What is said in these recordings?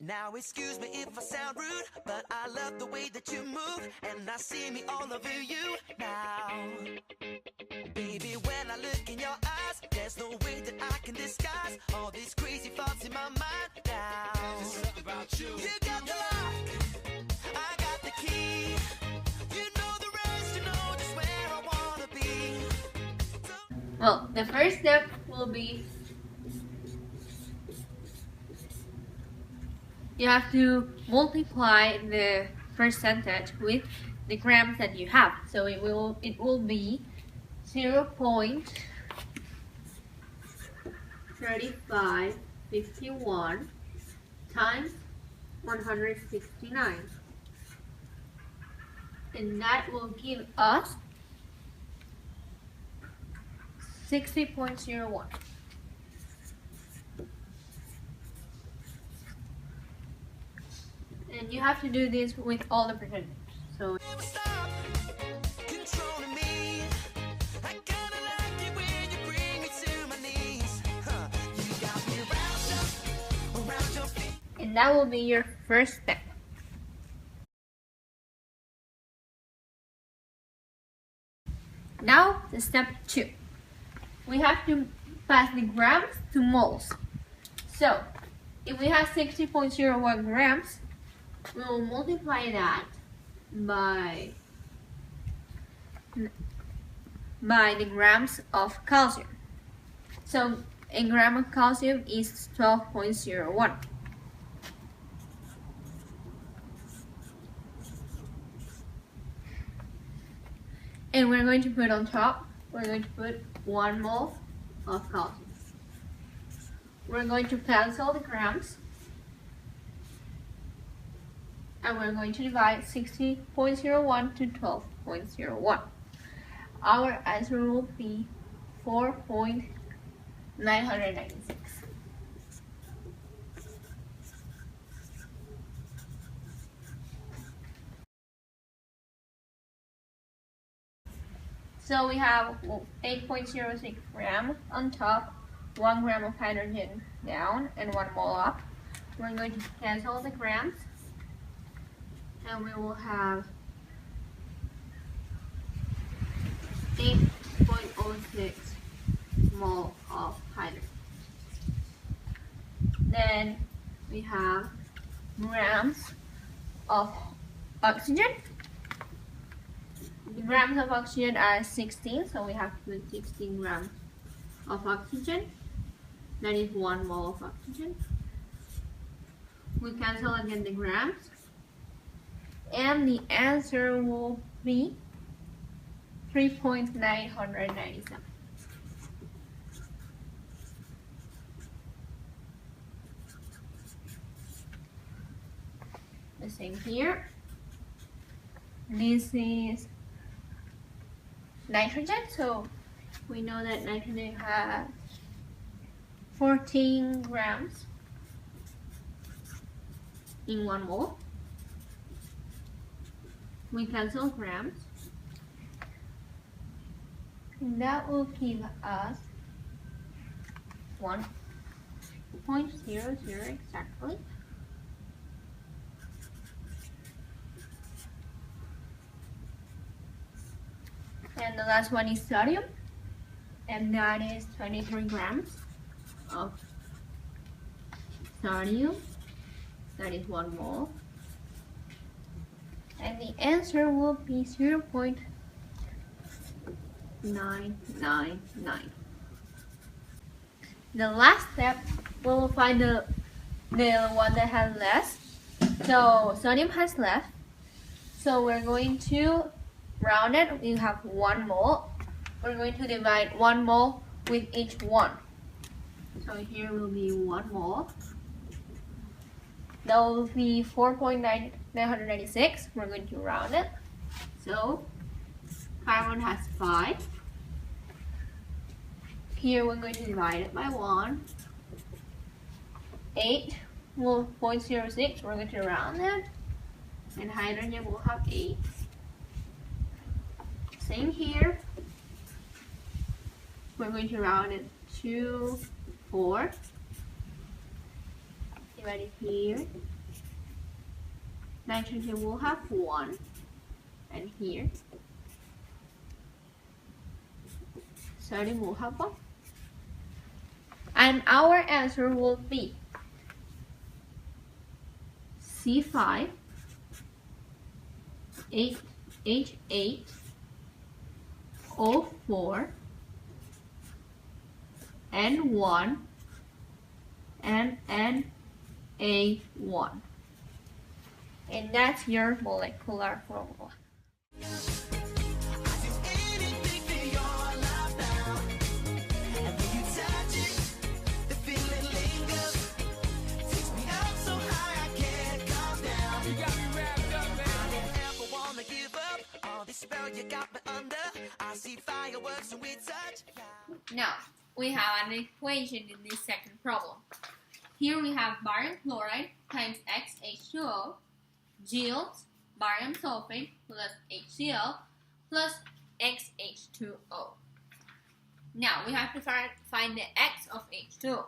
Now excuse me if I sound rude, but I love the way that you move, and I see me all over you now. Baby, when I look in your eyes, there's no way that I can disguise all these crazy thoughts in my mind now. There's something about you. You got the lock, I got the key. You know the rest, you know just where I wanna be. Well, the first step will be you have to multiply the percentage with the grams that you have. So it will be 0.3551 times 169, and that will give us 60.01. And you have to do this with all the percentages. So and that will be your first step. Now, the step 2. We have to pass the grams to moles. So, if we have 60.01 grams, we will multiply that by the grams of calcium. So, a gram of calcium is 12.01. And we're going to put on top, we're going to put 1 mole of calcium. We're going to cancel the grams, and we're going to divide 60.01 to 12.01. Our answer will be 4.996. So we have 8.06 gram on top, 1 gram of hydrogen down, and 1 mole up. We're going to cancel the grams, and we will have 8.06 mole of hydrogen. Then we have grams of oxygen. The grams of oxygen are 16, so we have to put 16 grams of oxygen. That is 1 mole of oxygen. We cancel again the grams, and the answer will be 3.997. The same here. This is nitrogen, so we know that nitrogen has 14 grams in 1 mole. We cancel grams, and that will give us 1.00 exactly. And the last one is sodium, and that is 23 grams of sodium. That is 1 mole. And the answer will be 0.999. The last step, we'll find the one that has less. So sodium has less. So we're going to round it. We have 1 mole. We're going to divide 1 mole with each one. So here will be 1 mole. That will be 4.996. We're going to round it. So carbon has 5. Here we're going to divide it by 1. 8.06. We're going to round it. And hydrogen will have 8. Same here. We're going to round it to 4. right here. Nitrogen will have 1, and here sodium will have 1. And our answer will be C5 H8 O4 N1 and Na1. And that's your molecular formula. Now, we have an equation in this second problem. Here we have barium chloride times XH2O yields barium sulfate plus HCl plus XH2O. Now, we have to find the X of H2O.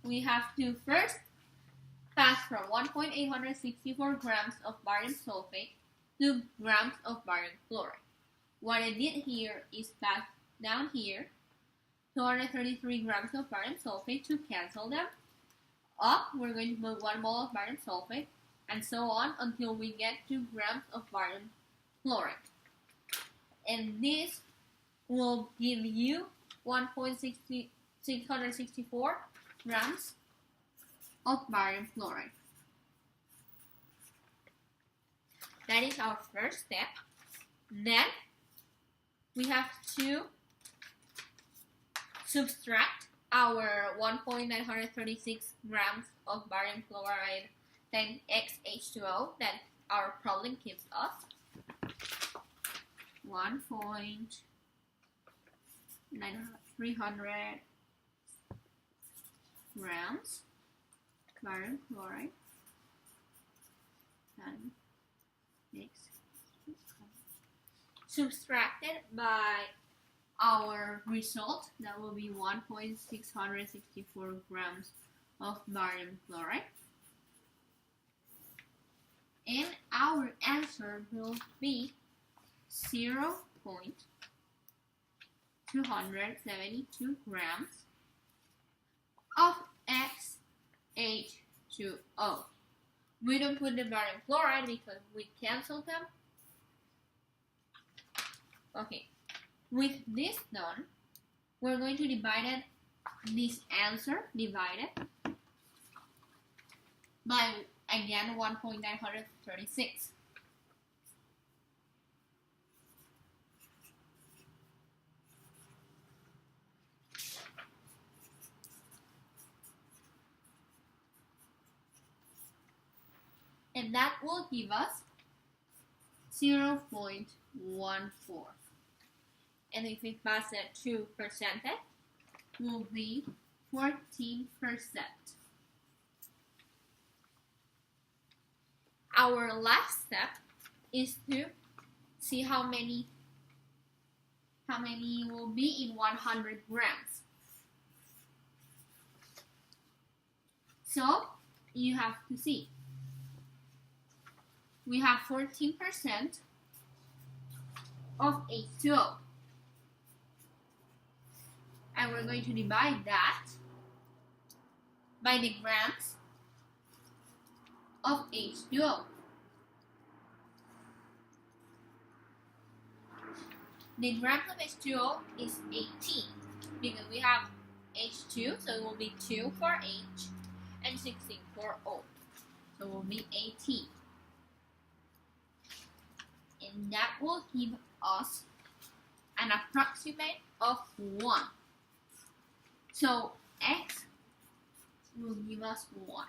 We have to first pass from 1.864 grams of barium sulfate to grams of barium chloride. What I did here is pass down here 233 grams of barium sulfate to cancel them. Up, we're going to put 1 mole of barium sulfate, and so on until we get 2 grams of barium chloride. And this will give you 1.664 grams of barium chloride. That is our first step. Then we have to subtract our 1.936 grams of barium chloride times XH2O that our problem gives us. 1.300 grams barium chloride and subtracted by our result, that will be 1.664 grams of barium chloride. And our answer will be 0.272 grams of XH2O. We don't put the barium chloride because we canceled them. Okay, with this done, we're going to divide this answer divided by, again, 1.936. And that will give us 0.14. And if we pass it to percentage, will be 14%. Our last step is to see how many will be in 100 grams. So you have to see. We have 14% of H2O. And we're going to divide that by the grams of H2O. The grams of H2O is 18 because we have H2, so it will be 2 for H and 16 for O. So it will be 18. And that will give us an approximate of 1. So X will give us 1.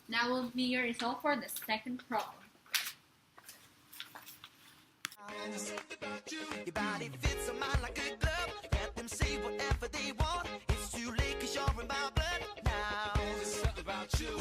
That will be your result for the second problem. Your body fits a mind like a glove. Let them say whatever they want. It's too late 'cause you're in my blood now. There's something about you.